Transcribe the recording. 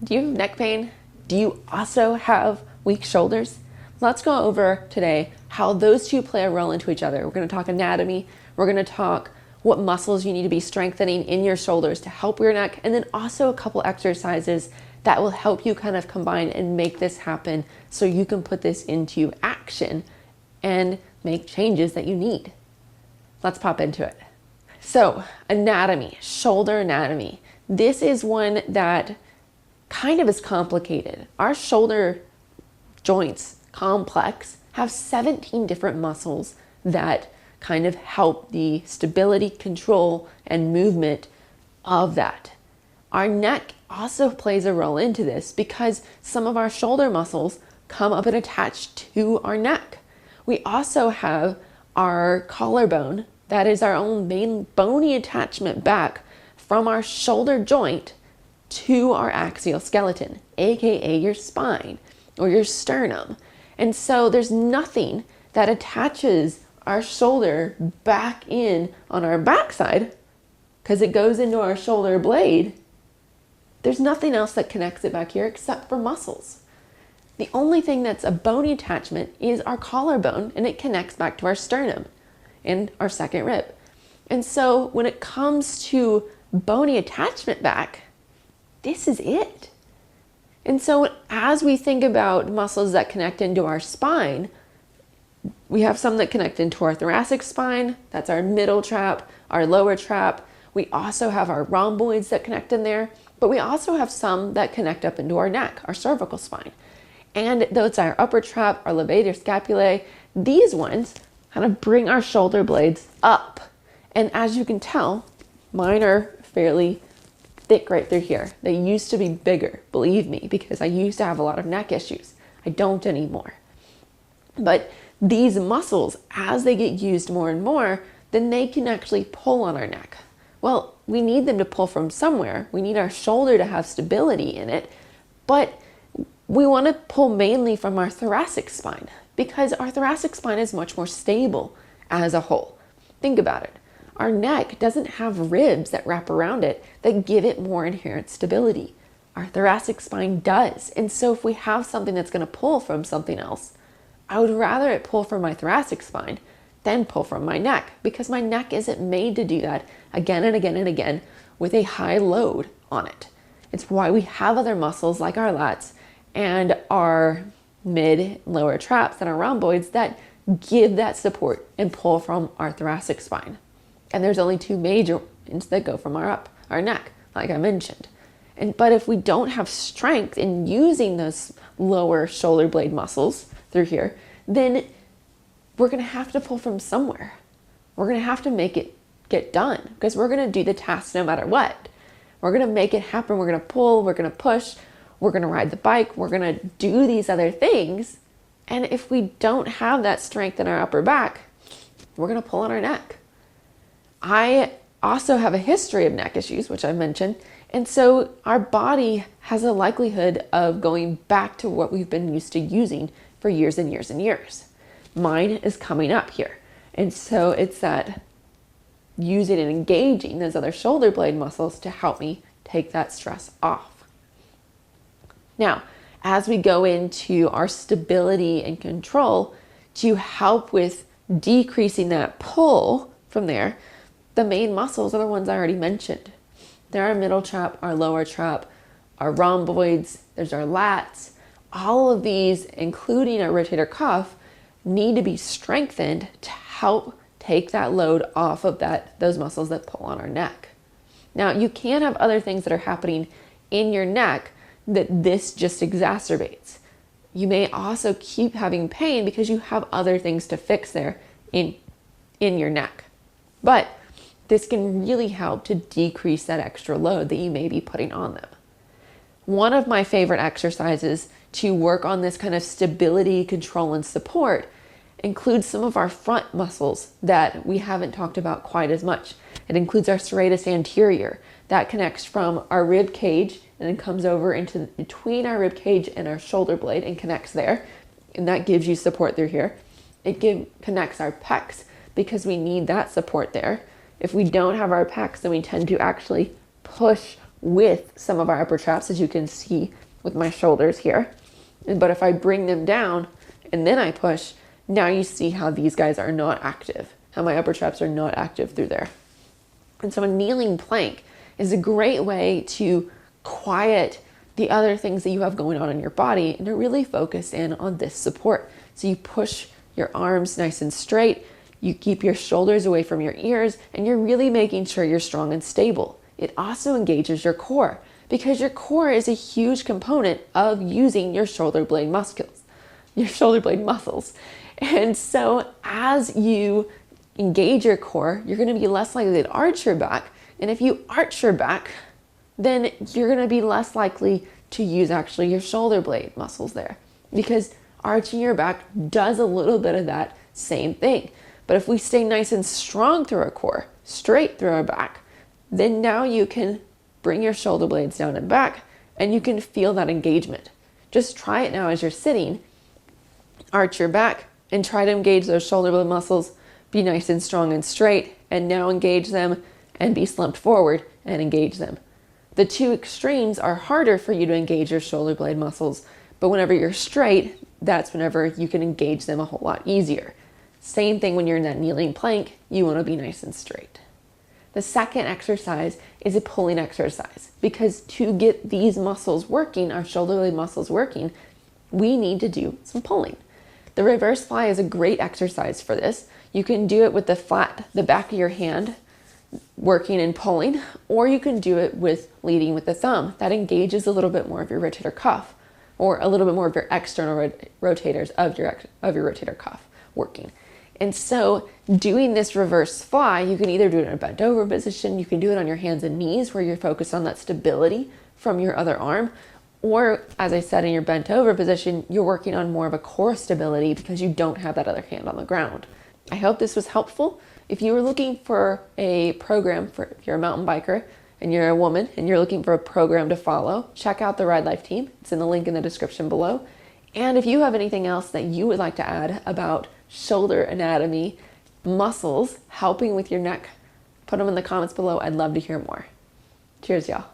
Do you have neck pain? Do you also have weak shoulders? Let's go over today how those two play a role into each other. We're going to talk anatomy. We're going to talk what muscles you need to be strengthening in your shoulders to help your neck, and then also a couple exercises that will help you kind of combine and make this happen so you can put this into action and make changes that you need. Let's pop into it. So, anatomy, shoulder anatomy. This is one that kind of is complicated. Our shoulder joints complex have 17 different muscles that kind of help the stability, control, and movement of that. Our neck also plays a role into this because some of our shoulder muscles come up and attach to our neck. We also have our collarbone, that is our own main bony attachment back from our shoulder joint to our axial skeleton, aka your spine or your sternum. And so there's nothing that attaches our shoulder back in on our backside because it goes into our shoulder blade. There's nothing else that connects it back here except for muscles. The only thing that's a bony attachment is our collarbone, and it connects back to our sternum and our second rib. And so when it comes to bony attachment back, this is it. And so as we think about muscles that connect into our spine, we have some that connect into our thoracic spine. That's our middle trap, our lower trap. We also have our rhomboids that connect in there, but we also have some that connect up into our neck, our cervical spine. And those are our upper trap, our levator scapulae. These ones kind of bring our shoulder blades up. And as you can tell, mine are fairly thick right through here. They used to be bigger, believe me, because I used to have a lot of neck issues. I don't anymore. But these muscles, as they get used more and more, then they can actually pull on our neck. Well, we need them to pull from somewhere. We need our shoulder to have stability in it, but we want to pull mainly from our thoracic spine because our thoracic spine is much more stable as a whole. Think about it. Our neck doesn't have ribs that wrap around it that give it more inherent stability. Our thoracic spine does. And so if we have something that's going to pull from something else, I would rather it pull from my thoracic spine than pull from my neck because my neck isn't made to do that again and again and again with a high load on it. It's why we have other muscles like our lats and our mid lower traps and our rhomboids that give that support and pull from our thoracic spine. And there's only two major ones that go from our neck, like I mentioned. But if we don't have strength in using those lower shoulder blade muscles through here, then we're going to have to pull from somewhere. We're going to have to make it get done because we're going to do the task no matter what. We're going to make it happen. We're going to pull, we're going to push, we're going to ride the bike, we're going to do these other things. And if we don't have that strength in our upper back, we're going to pull on our neck. I also have a history of neck issues, which I mentioned. And so our body has a likelihood of going back to what we've been used to using for years and years and years. Mine is coming up here. And so it's that using and engaging those other shoulder blade muscles to help me take that stress off. Now, as we go into our stability and control to help with decreasing that pull from there, the main muscles are the ones I already mentioned. There are our middle trap, our lower trap, our rhomboids, there's our lats. All of these, including our rotator cuff, need to be strengthened to help take that load off of those muscles that pull on our neck. Now, you can have other things that are happening in your neck that this just exacerbates. You may also keep having pain because you have other things to fix there in your neck. But this can really help to decrease that extra load that you may be putting on them. One of my favorite exercises to work on this kind of stability, control, and support includes some of our front muscles that we haven't talked about quite as much. It includes our serratus anterior. That connects from our rib cage and then comes over into between our rib cage and our shoulder blade and connects there. And that gives you support through here. It connects our pecs because we need that support there. If we don't have our pecs, then we tend to actually push with some of our upper traps, as you can see with my shoulders here. But if I bring them down and then I push, now you see how these guys are not active, how my upper traps are not active through there. And so a kneeling plank is a great way to quiet the other things that you have going on in your body and to really focus in on this support. So you push your arms nice and straight, you keep your shoulders away from your ears, and you're really making sure you're strong and stable. It also engages your core because your core is a huge component of using your shoulder blade muscles. And so as you engage your core, you're going to be less likely to arch your back. And if you arch your back, then you're going to be less likely to use actually your shoulder blade muscles there, because arching your back does a little bit of that same thing. But if we stay nice and strong through our core, straight through our back, then now you can bring your shoulder blades down and back and you can feel that engagement. Just try it now as you're sitting. Arch your back and try to engage those shoulder blade muscles. Be nice and strong and straight, and now engage them, and be slumped forward and engage them. The two extremes are harder for you to engage your shoulder blade muscles, but whenever you're straight, that's whenever you can engage them a whole lot easier. Same thing when you're in that kneeling plank, you want to be nice and straight. The second exercise is a pulling exercise, because to get these muscles working, our shoulder blade muscles working, we need to do some pulling. The reverse fly is a great exercise for this. You can do it with the back of your hand working and pulling, or you can do it with leading with the thumb. That engages a little bit more of your rotator cuff, or a little bit more of your external rotators of your rotator cuff working. And so doing this reverse fly, you can either do it in a bent over position, you can do it on your hands and knees where you're focused on that stability from your other arm, or as I said, in your bent over position, you're working on more of a core stability because you don't have that other hand on the ground. I hope this was helpful. If you were looking for a program, if you're a mountain biker and you're a woman and you're looking for a program to follow, check out the Ride Life team. It's in the link in the description below. And if you have anything else that you would like to add about shoulder anatomy, muscles, helping with your neck, put them in the comments below. I'd love to hear more. Cheers, y'all.